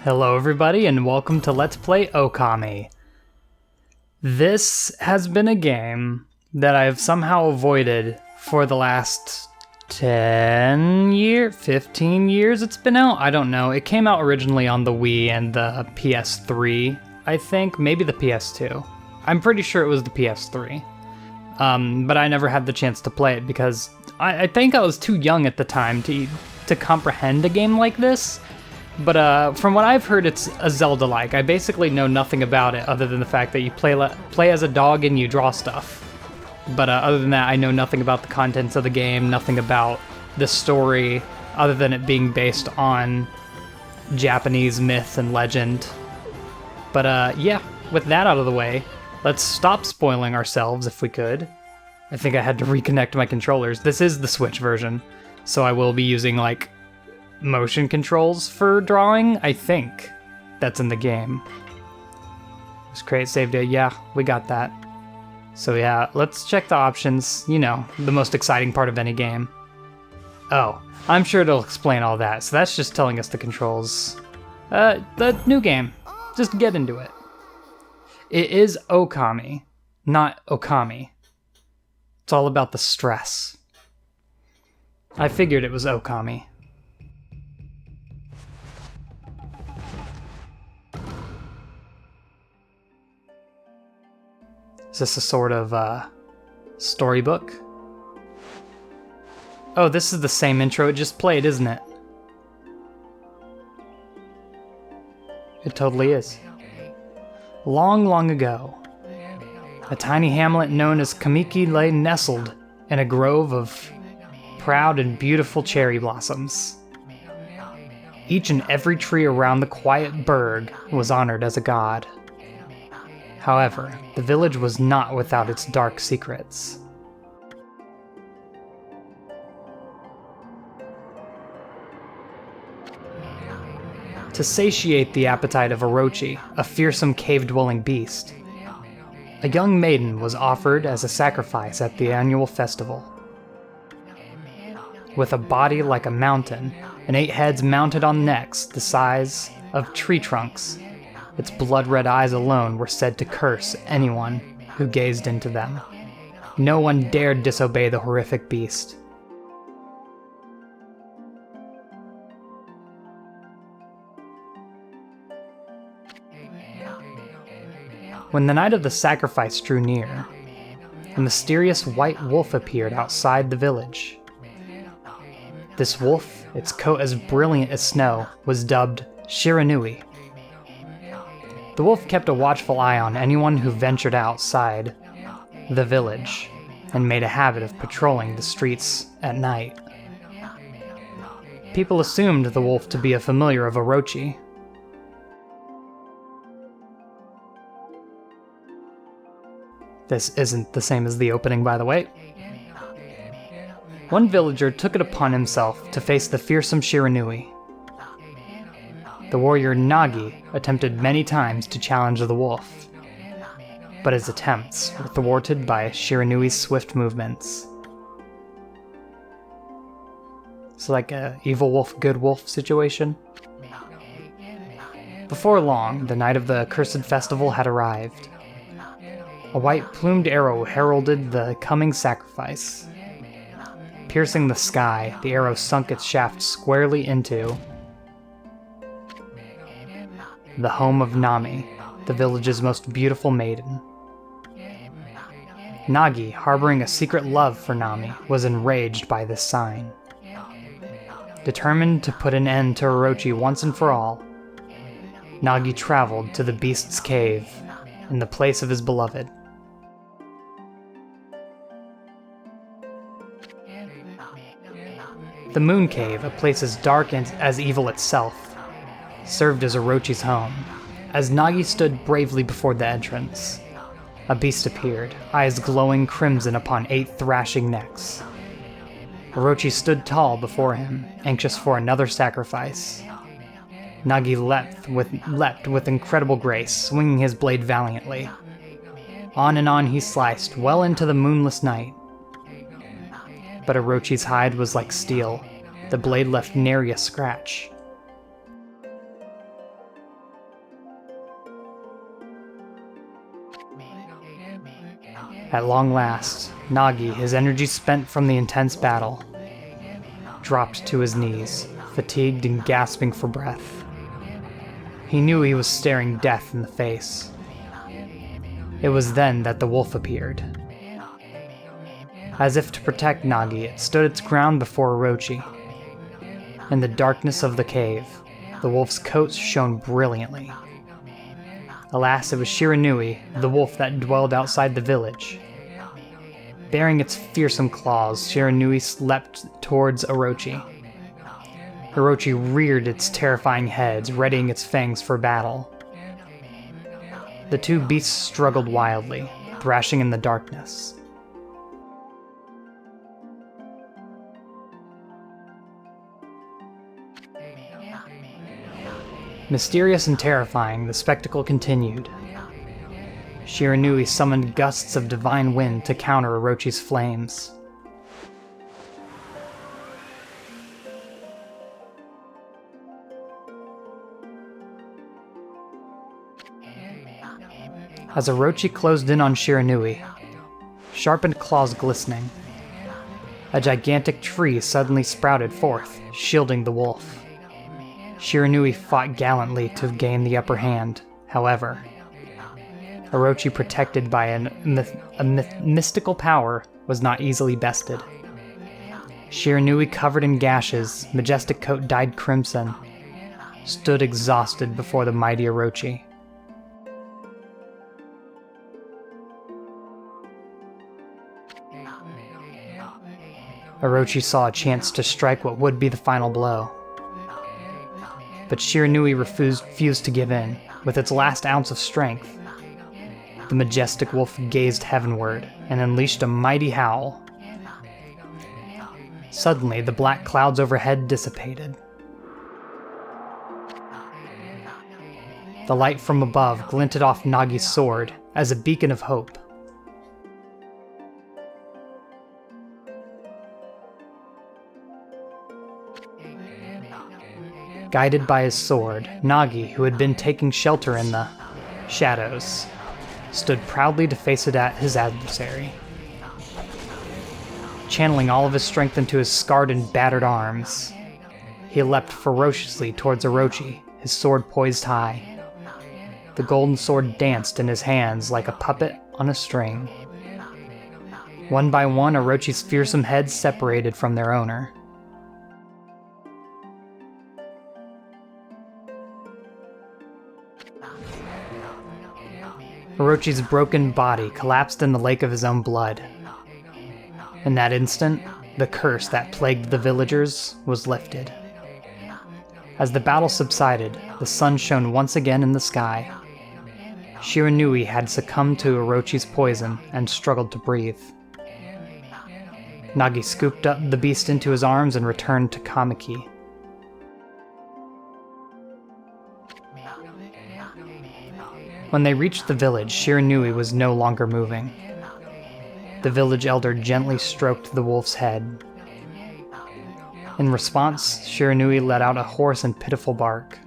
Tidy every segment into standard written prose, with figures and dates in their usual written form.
Hello everybody and welcome to Let's Play Okami. This has been a game that I've somehow avoided for the last 15 years it's been out? I don't know. It came out originally on the Wii and the PS3, I think. Maybe the PS2. I'm pretty sure it was the PS3. But I never had the chance to play it because I think I was too young at the time to comprehend a game like this. But from what I've heard, it's a Zelda-like. I basically know nothing about it other than the fact that you play as a dog and you draw stuff. But other than that, I know nothing about the contents of the game, nothing about the story, other than it being based on Japanese myth and legend. But yeah, with that out of the way, let's stop spoiling ourselves if we could. I think I had to reconnect my controllers. This is the Switch version, so I will be using, like, motion controls for drawing, I think. That's in the game. Just create save data. Yeah, we got that. So yeah, let's check the options. You know, the most exciting part of any game. Oh, I'm sure it'll explain all that. So that's just telling us the controls. The new game. Just get into it. It is Okami, not Okami. It's all about the stress. I figured it was Okami. Is this a sort of storybook? Oh, this is the same intro it just played, isn't it? It totally is. Long, long ago, a tiny hamlet known as Kamiki lay nestled in a grove of proud and beautiful cherry blossoms. Each and every tree around the quiet burg was honored as a god. However, the village was not without its dark secrets. To satiate the appetite of Orochi, a fearsome cave-dwelling beast, a young maiden was offered as a sacrifice at the annual festival. With a body like a mountain and 8 heads mounted on necks the size of tree trunks, its blood-red eyes alone were said to curse anyone who gazed into them. No one dared disobey the horrific beast. When the night of the sacrifice drew near, a mysterious white wolf appeared outside the village. This wolf, its coat as brilliant as snow, was dubbed Shiranui. The wolf kept a watchful eye on anyone who ventured outside the village and made a habit of patrolling the streets at night. People assumed the wolf to be a familiar of Orochi. This isn't the same as the opening, by the way. One villager took it upon himself to face the fearsome Shiranui. The warrior Nagi attempted many times to challenge the wolf. but his attempts were thwarted by Shiranui's swift movements. It's like a evil wolf, good wolf situation. Before long, the night of the accursed festival had arrived. A white-plumed arrow heralded the coming sacrifice. Piercing the sky, the arrow sunk its shaft squarely into the home of Nami, the village's most beautiful maiden. Nagi, harboring a secret love for Nami, was enraged by this sign. Determined to put an end to Orochi once and for all, Nagi traveled to the beast's cave, in the place of his beloved. The Moon Cave, a place as dark and as evil itself, served as Orochi's home. As Nagi stood bravely before the entrance, a beast appeared, eyes glowing crimson upon 8 thrashing necks. Orochi stood tall before him, anxious for another sacrifice. Nagi leapt with incredible grace, swinging his blade valiantly. On and on he sliced, well into the moonless night. But Orochi's hide was like steel. The blade left nary a scratch. At long last, Nagi, his energy spent from the intense battle, dropped to his knees, fatigued and gasping for breath. He knew he was staring death in the face. It was then that the wolf appeared. As if to protect Nagi, it stood its ground before Orochi. In the darkness of the cave, the wolf's coat shone brilliantly. Alas, it was Shiranui, the wolf that dwelled outside the village. Bearing its fearsome claws, Shiranui leapt towards Orochi. Orochi reared its terrifying head, readying its fangs for battle. The two beasts struggled wildly, thrashing in the darkness. Mysterious and terrifying, the spectacle continued. Shiranui summoned gusts of divine wind to counter Orochi's flames. As Orochi closed in on Shiranui, sharpened claws glistening, a gigantic tree suddenly sprouted forth, shielding the wolf. Shiranui fought gallantly to gain the upper hand. However, Orochi, protected by a mystical power, was not easily bested. Shiranui, covered in gashes, majestic coat dyed crimson, stood exhausted before the mighty Orochi. Orochi saw a chance to strike what would be the final blow. But Shiranui refused to give in. With its last ounce of strength, the majestic wolf gazed heavenward and unleashed a mighty howl. Suddenly, the black clouds overhead dissipated. The light from above glinted off Nagi's sword as a beacon of hope. Guided by his sword, Nagi, who had been taking shelter in the shadows, stood proudly to face his adversary. Channeling all of his strength into his scarred and battered arms, he leapt ferociously towards Orochi, his sword poised high. The golden sword danced in his hands like a puppet on a string. One by one, Orochi's fearsome heads separated from their owner. Orochi's broken body collapsed in the lake of his own blood. In that instant, the curse that plagued the villagers was lifted. As the battle subsided, the sun shone once again in the sky. Shiranui had succumbed to Orochi's poison and struggled to breathe. Nagi scooped up the beast into his arms and returned to Kamiki. When they reached the village, Shiranui was no longer moving. The village elder gently stroked the wolf's head. In response, Shiranui let out a hoarse and pitiful bark,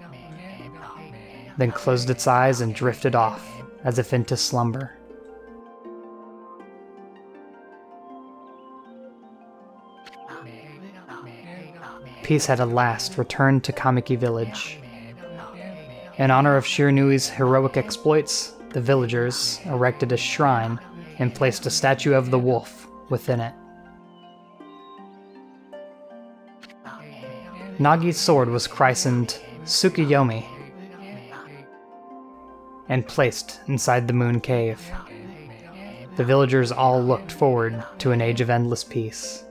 then closed its eyes and drifted off, as if into slumber. Peace had at last returned to Kamiki village. In honor of Shiranui's heroic exploits, the villagers erected a shrine and placed a statue of the wolf within it. Nagi's sword was christened Tsukiyomi and placed inside the moon cave. The villagers all looked forward to an age of endless peace.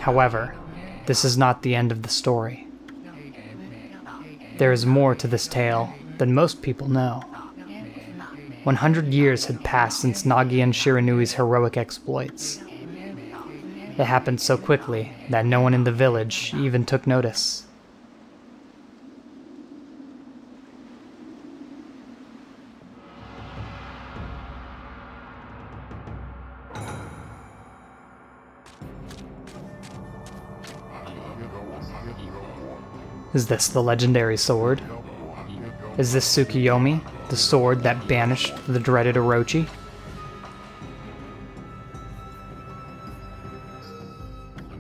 However, this is not the end of the story. There is more to this tale than most people know. 100 years had passed since Nagi and Shiranui's heroic exploits. It happened so quickly that no one in the village even took notice. Is this the legendary sword? Is this Tsukiyomi, the sword that banished the dreaded Orochi?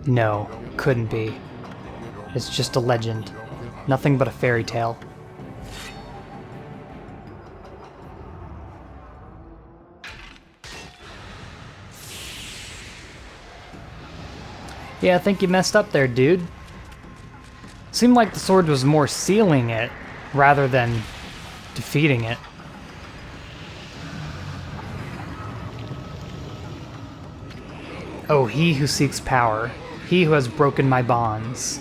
No, couldn't be. It's just a legend. Nothing but a fairy tale. Yeah, I think you messed up there, dude. Seemed like the sword was more sealing it, rather than defeating it. Oh, he who seeks power, he who has broken my bonds.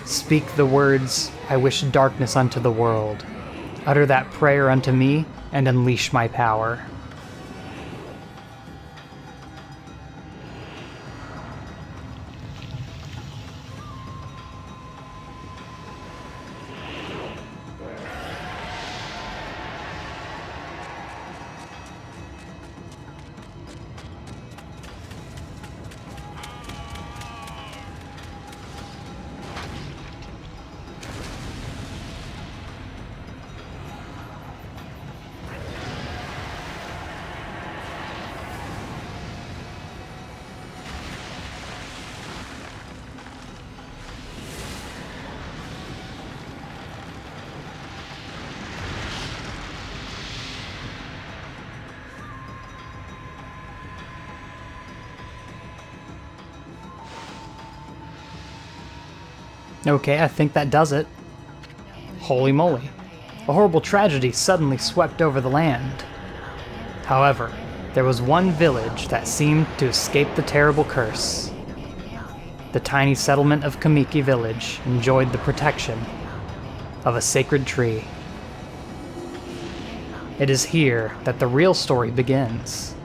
Speak the words, I wish darkness unto the world. Utter that prayer unto me, and unleash my power. Okay, I think that does it. Holy moly. A horrible tragedy suddenly swept over the land. However, there was one village that seemed to escape the terrible curse. The tiny settlement of Kamiki Village enjoyed the protection of a sacred tree. It is here that the real story begins.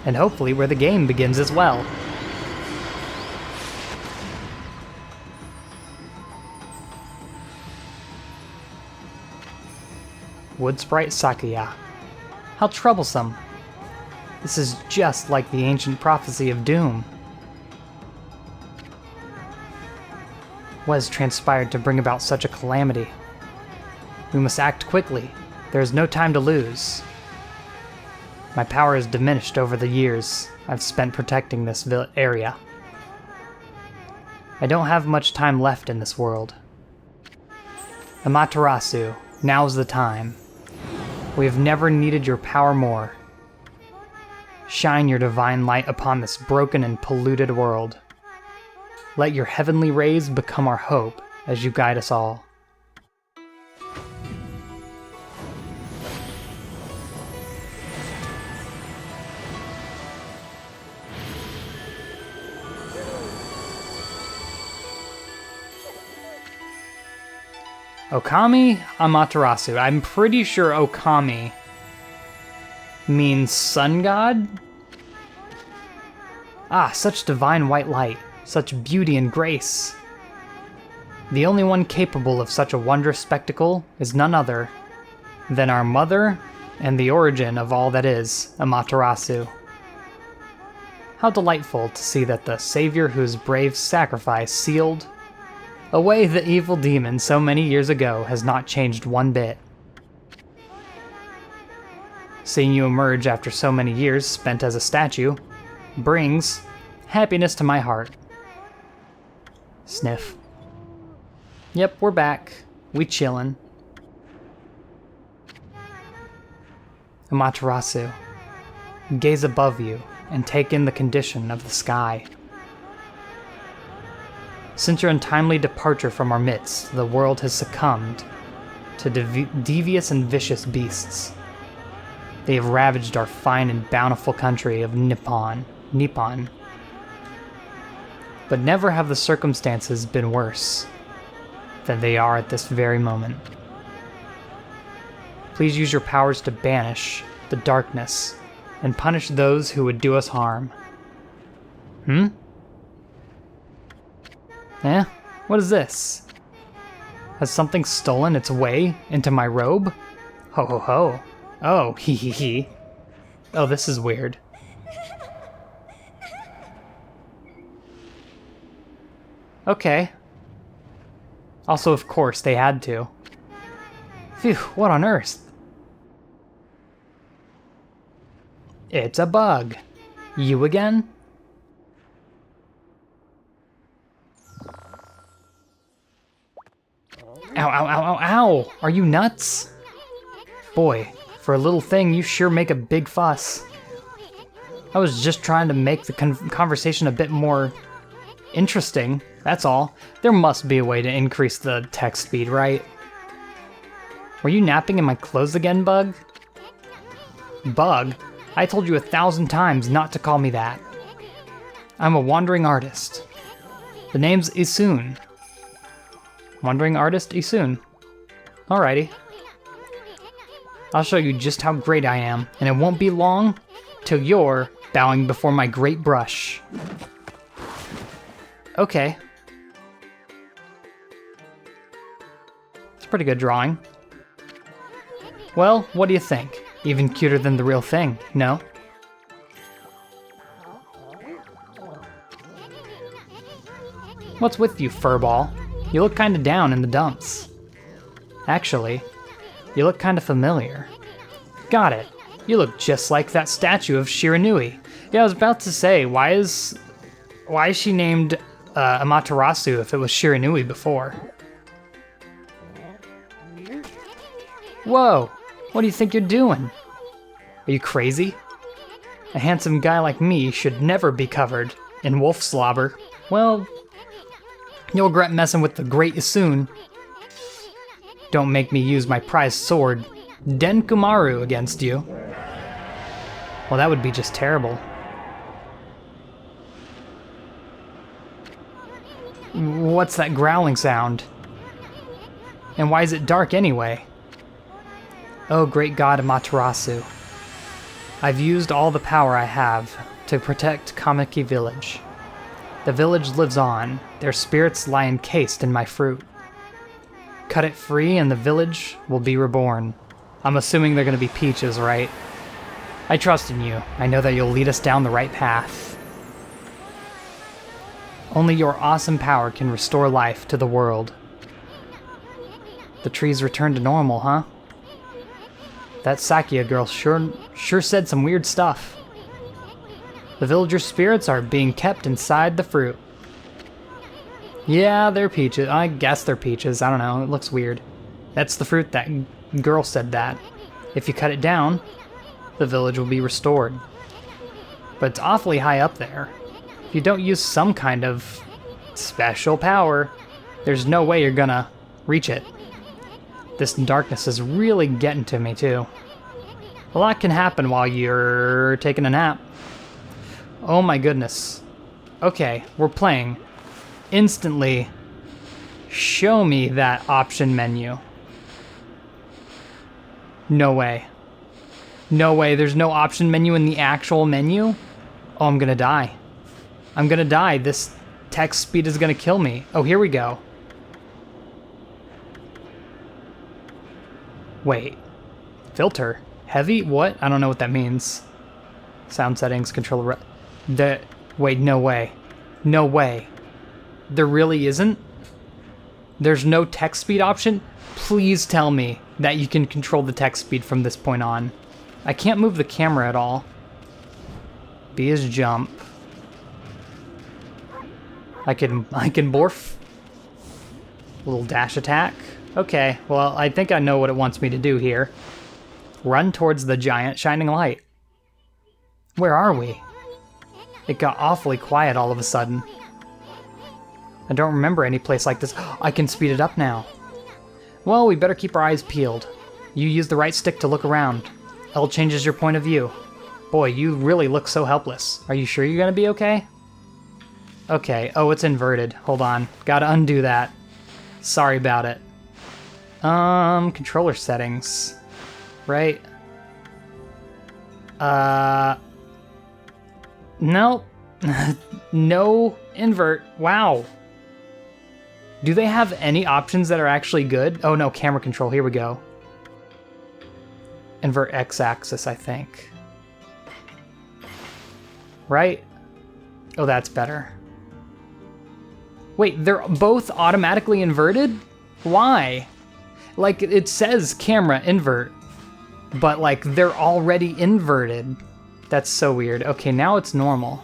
And hopefully where the game begins as well. Wood Sprite Sakuya. How troublesome. This is just like the ancient prophecy of doom. What has transpired to bring about such a calamity? We must act quickly. There is no time to lose. My power has diminished over the years I've spent protecting this area. I don't have much time left in this world. Amaterasu, now's the time. We have never needed your power more. Shine your divine light upon this broken and polluted world. Let your heavenly rays become our hope as you guide us all. Okami Amaterasu. I'm pretty sure Okami means sun god. Ah, such divine white light, such beauty and grace. The only one capable of such a wondrous spectacle is none other than our mother and the origin of all that is, Amaterasu. How delightful to see that the savior whose brave sacrifice sealed away the evil demon so many years ago has not changed one bit. Seeing you emerge after so many years spent as a statue brings happiness to my heart. Sniff. Yep, we're back. We chillin'. Amaterasu, gaze above you and take in the condition of the sky. Since your untimely departure from our midst, the world has succumbed to devious and vicious beasts. They have ravaged our fine and bountiful country of Nippon. But never have the circumstances been worse than they are at this very moment. Please use your powers to banish the darkness and punish those who would do us harm. Eh? What is this? Has something stolen its way into my robe? Ho ho ho. Oh, hee hee hee. Oh, this is weird. Okay. Also, of course, they had to. Phew, what on earth? It's a bug. You again? Ow, ow, ow, ow, ow! Are you nuts? Boy, for a little thing, you sure make a big fuss. I was just trying to make the conversation a bit more interesting, that's all. There must be a way to increase the text speed, right? Were you napping in my clothes again, Bug? Bug? I told you 1,000 times not to call me that. I'm a wandering artist. The name's Isun. Wandering artist Isun. Alrighty. I'll show you just how great I am, and it won't be long till you're bowing before my great brush. Okay. It's a pretty good drawing. Well, what do you think? Even cuter than the real thing, no? What's with you, furball? You look kinda down in the dumps. Actually, you look kinda familiar. Got it. You look just like that statue of Shiranui. Yeah, I was about to say, why is she named Amaterasu if it was Shiranui before? Whoa, what do you think you're doing? Are you crazy? A handsome guy like me should never be covered in wolf slobber. Well, you'll regret messing with the great Isun. Don't make me use my prized sword, Denkumaru, against you. Well, that would be just terrible. What's that growling sound? And why is it dark anyway? Oh, great god Amaterasu. I've used all the power I have to protect Kamiki Village. The village lives on. Their spirits lie encased in my fruit. Cut it free and the village will be reborn. I'm assuming they're gonna be peaches, right? I trust in you. I know that you'll lead us down the right path. Only your awesome power can restore life to the world. The trees return to normal, huh? That Sakia girl sure said some weird stuff. The villager spirits are being kept inside the fruit. Yeah, they're peaches. I guess they're peaches. I don't know. It looks weird. That's the fruit. That girl said that. If you cut it down, the village will be restored. But it's awfully high up there. If you don't use some kind of special power, there's no way you're gonna reach it. This darkness is really getting to me, too. A lot can happen while you're taking a nap. Oh my goodness. Okay, we're playing. Instantly, show me that option menu. No way. No way, there's no option menu in the actual menu? Oh, I'm gonna die. I'm gonna die. This text speed is gonna kill me. Oh, here we go. Wait. Filter. Heavy? What? I don't know what that means. Sound settings, controller... Wait, no way. No way. There really isn't? There's no text speed option? Please tell me that you can control the text speed from this point on. I can't move the camera at all. B is jump. I can morph. Little dash attack. Okay, well, I think I know what it wants me to do here. Run towards the giant shining light. Where are we? It got awfully quiet all of a sudden. I don't remember any place like this. I can speed it up now. Well, we better keep our eyes peeled. You use the right stick to look around. L changes your point of view. Boy, you really look so helpless. Are you sure you're gonna be okay? Okay, oh, it's inverted. Hold on. Gotta undo that. Sorry about it. Controller settings. Right? Nope. No invert. Wow. Do they have any options that are actually good? Oh no, camera control. Here we go. Invert x-axis, I think. Right? Oh, that's better. Wait, they're both automatically inverted? Why? Like, it says camera invert, but like, they're already inverted. That's so weird. Okay, now it's normal.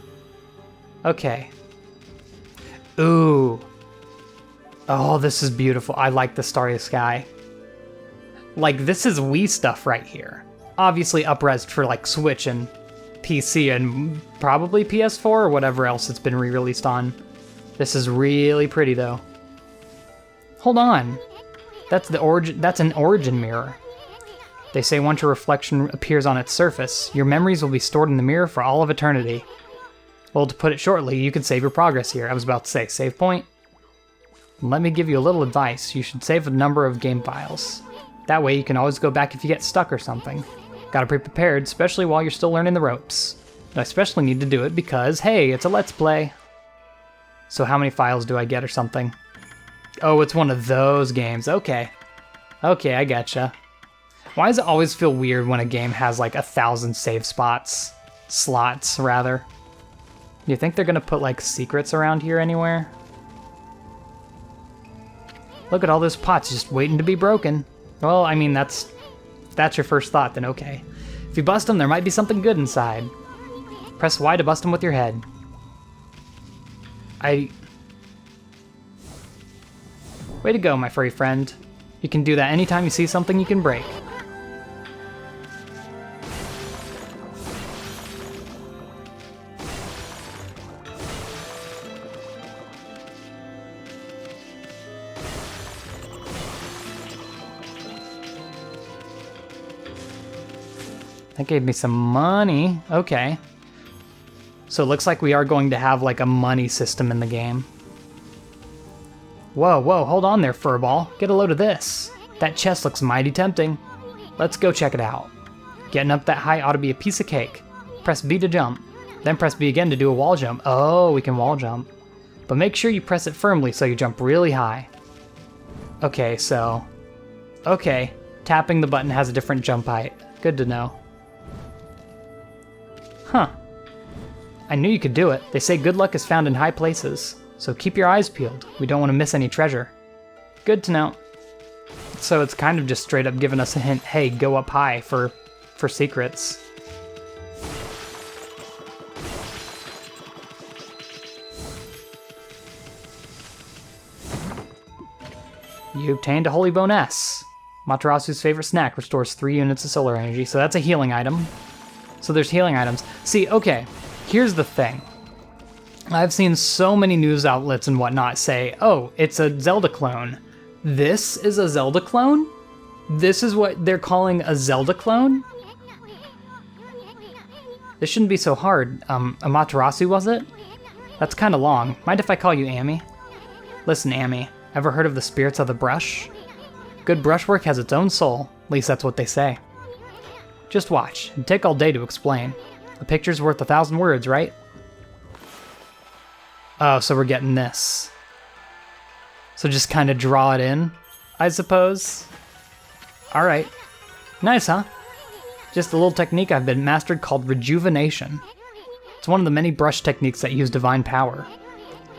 Okay. Ooh. Oh, this is beautiful. I like the starry sky. Like, this is Wii stuff right here. Obviously up-resed for like Switch and PC and probably PS4 or whatever else it's been re-released on. This is really pretty though. Hold on. That's the origin. That's an origin mirror. They say once your reflection appears on its surface, your memories will be stored in the mirror for all of eternity. Well, to put it shortly, you can save your progress here. I was about to say, save point. Let me give you a little advice. You should save a number of game files. That way you can always go back if you get stuck or something. Gotta be prepared, especially while you're still learning the ropes. But I especially need to do it because, hey, it's a Let's Play. So how many files do I get or something? Oh, it's one of those games. Okay. Okay, I gotcha. Why does it always feel weird when a game has like 1,000 save spots? Slots, rather. You think they're gonna put like secrets around here anywhere? Look at all those pots just waiting to be broken. Well, I mean, if that's your first thought, then okay. If you bust them, there might be something good inside. Press Y to bust them with your head. Way to go, my furry friend. You can do that anytime you see something you can break. That gave me some money. Okay. So it looks like we are going to have like a money system in the game. Whoa, whoa, hold on there, furball. Get a load of this. That chest looks mighty tempting. Let's go check it out. Getting up that high ought to be a piece of cake. Press B to jump. Then press B again to do a wall jump. Oh, we can wall jump. But make sure you press it firmly so you jump really high. Okay, so... Okay, tapping the button has a different jump height. Good to know. Huh. I knew you could do it. They say good luck is found in high places. So keep your eyes peeled. We don't want to miss any treasure. Good to know. So it's kind of just straight up giving us a hint, hey, go up high for secrets. You obtained a Holy Bone S. Amaterasu's favorite snack restores 3 units of solar energy, so that's a healing item. So there's healing items. See, okay, here's the thing. I've seen so many news outlets and whatnot say, oh, it's a Zelda clone. This is a Zelda clone? This is what they're calling a Zelda clone? This shouldn't be so hard. Amaterasu, was it? That's kind of long. Mind if I call you Amy? Listen, Amy, ever heard of the spirits of the brush? Good brushwork has its own soul. At least that's what they say. Just watch. It'd take all day to explain. A picture's worth 1,000 words, right? Oh, so we're getting this. So just kind of draw it in, I suppose. All right. Nice, huh? Just a little technique I've been mastered called Rejuvenation. It's one of the many brush techniques that use divine power.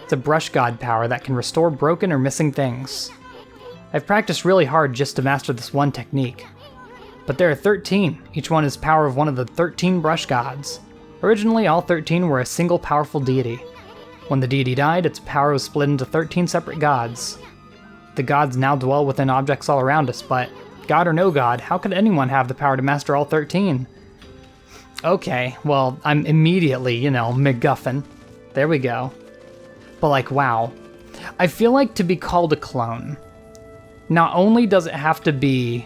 It's a brush god power that can restore broken or missing things. I've practiced really hard just to master this one technique. But there are 13, each one is power of one of the 13 brush gods. Originally, all 13 were a single powerful deity. When the deity died, its power was split into 13 separate gods. The gods now dwell within objects all around us, but god or no god, how could anyone have the power to master all 13? Okay, well, I'm immediately, MacGuffin. There we go. But like, wow. I feel like to be called a clone, not only does it have to be,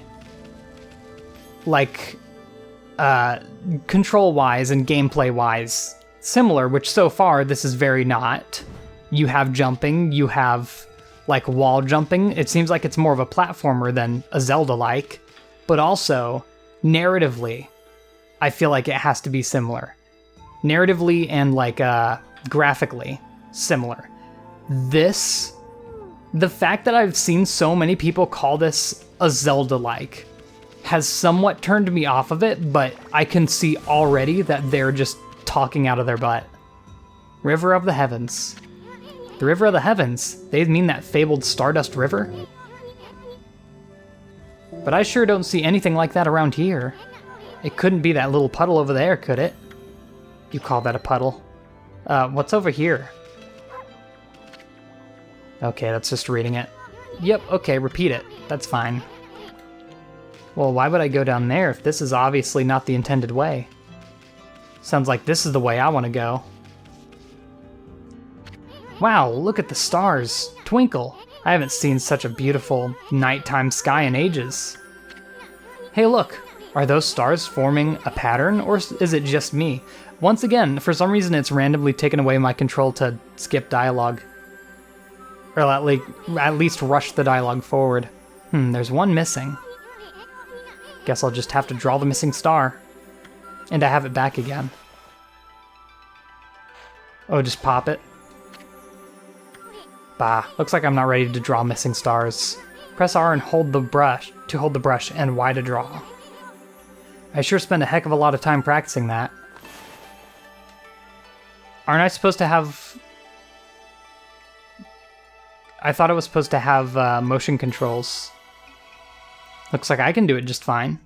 like, control-wise and gameplay-wise similar, which so far this is very not. You have jumping, you have, like, wall jumping. It seems like it's more of a platformer than a Zelda-like, but also, narratively, I feel like it has to be similar. Narratively and, like, graphically similar. This, the fact that I've seen so many people call this a Zelda-like has somewhat turned me off of it, but I can see already that they're just talking out of their butt. River of the Heavens. The River of the Heavens? They mean that fabled Stardust River? But I sure don't see anything like that around here. It couldn't be that little puddle over there, could it? You call that a puddle? What's over here? Okay, that's just reading it. Yep, okay, repeat it. That's fine. Well, why would I go down there if this is obviously not the intended way? Sounds like this is the way I want to go. Wow, look at the stars. Twinkle. I haven't seen such a beautiful nighttime sky in ages. Hey, look. Are those stars forming a pattern, or is it just me? Once again, for some reason it's randomly taken away my control to skip dialogue. Or at least rush the dialogue forward. There's one missing. Guess I'll just have to draw the missing star. And I have it back again. Oh, just pop it. Bah, looks like I'm not ready to draw missing stars. Press R and hold the brush and Y to draw. I sure spent a heck of a lot of time practicing that. Aren't I supposed to have... I thought it was supposed to have motion controls. Looks like I can do it just fine.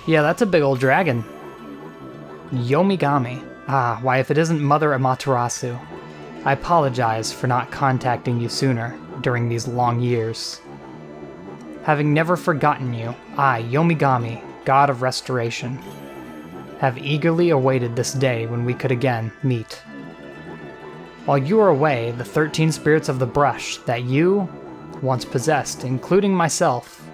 Yeah, that's a big old dragon. Yomigami. Ah, why if it isn't Mother Amaterasu. I apologize for not contacting you sooner during these long years. Having never forgotten you, I, Yomigami, God of Restoration, have eagerly awaited this day when we could again meet. While you are away, the 13 spirits of the brush that you once possessed, including myself,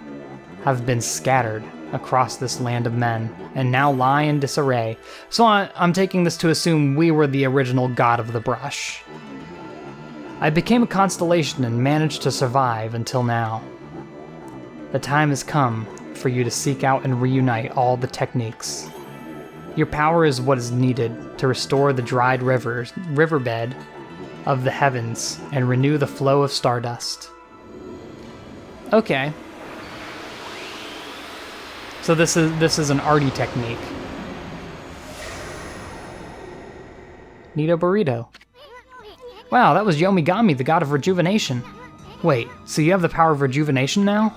have been scattered across this land of men, and now lie in disarray. So I'm taking this to assume we were the original god of the brush. I became a constellation and managed to survive until now. The time has come for you to seek out and reunite all the techniques. Your power is what is needed to restore the dried riverbed of the heavens and renew the flow of stardust. Okay. So this is an arty technique. Neato burrito. Wow, that was Yomigami, the god of rejuvenation. Wait, so you have the power of rejuvenation now?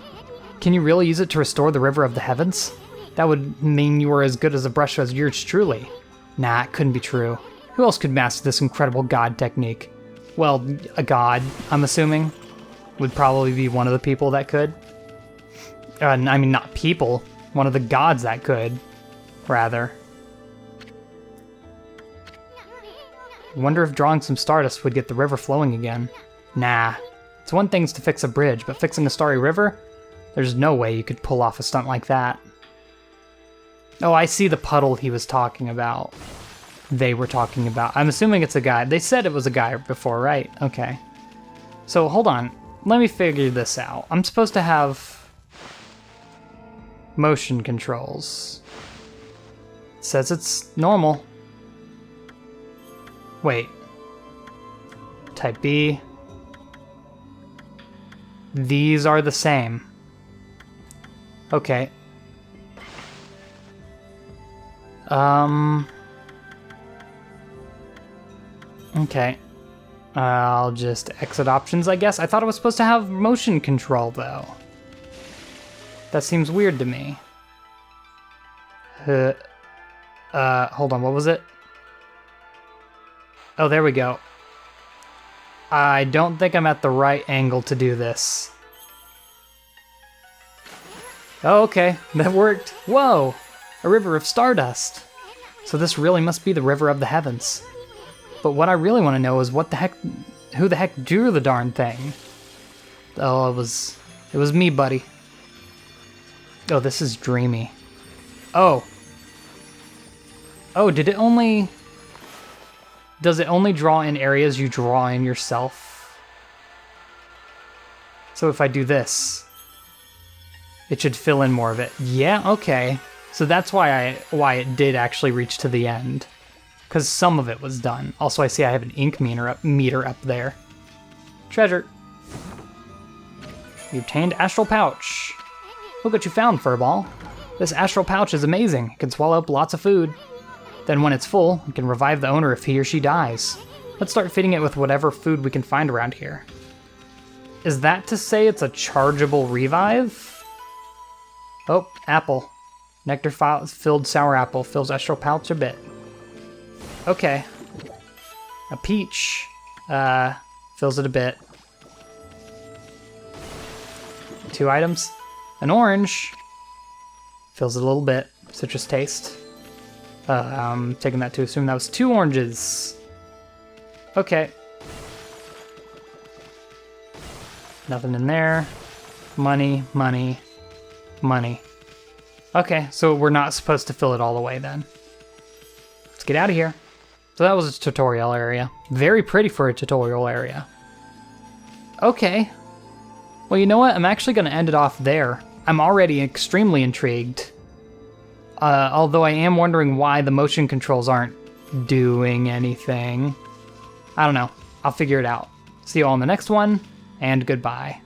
Can you really use it to restore the river of the heavens? That would mean you were as good as a brush as yours truly. Nah, it couldn't be true. Who else could master this incredible god technique? Well, a god, I'm assuming, would probably be one of the people that could. I mean, not people. One of the gods that could, rather. Wonder if drawing some stardust would get the river flowing again. Nah. It's one thing to fix a bridge, but fixing a starry river? There's no way you could pull off a stunt like that. Oh, I see the puddle he was talking about. They were talking about. I'm assuming it's a guy. They said it was a guy before, right? Okay. So, hold on. Let me figure this out. I'm supposed to have... Motion controls. It says it's normal. Wait. Type B. These are the same. Okay. Okay. I'll just exit options, I guess. I thought it was supposed to have motion control, though. That seems weird to me. Hold on, what was it? Oh, there we go. I don't think I'm at the right angle to do this. Oh, okay, that worked. Whoa! A river of stardust. So this really must be the river of the heavens. But what I really want to know is who the heck drew the darn thing? Oh, it was me, buddy. Oh, this is dreamy. Oh. Oh, does it only draw in areas you draw in yourself? So if I do this, it should fill in more of it. Yeah, okay. So that's why it did actually reach to the end. Because some of it was done. Also, I see I have an ink meter up there. Treasure. You obtained Astral Pouch. Look what you found, Furball. This Astral Pouch is amazing. It can swallow up lots of food. Then when it's full, it can revive the owner if he or she dies. Let's start feeding it with whatever food we can find around here. Is that to say it's a chargeable revive? Oh, apple. Nectar-filled sour apple fills Astral Pouch a bit. Okay. A peach fills it a bit. 2 items. An orange fills it a little bit. Citrus taste. I'm taking that to assume that was 2 oranges. Okay. Nothing in there. Money, money, money. Okay, so we're not supposed to fill it all the way then. Let's get out of here. So that was a tutorial area. Very pretty for a tutorial area. Okay. Well, you know what? I'm actually going to end it off there. I'm already extremely intrigued. Although I am wondering why the motion controls aren't doing anything. I don't know. I'll figure it out. See you all in the next one, and goodbye.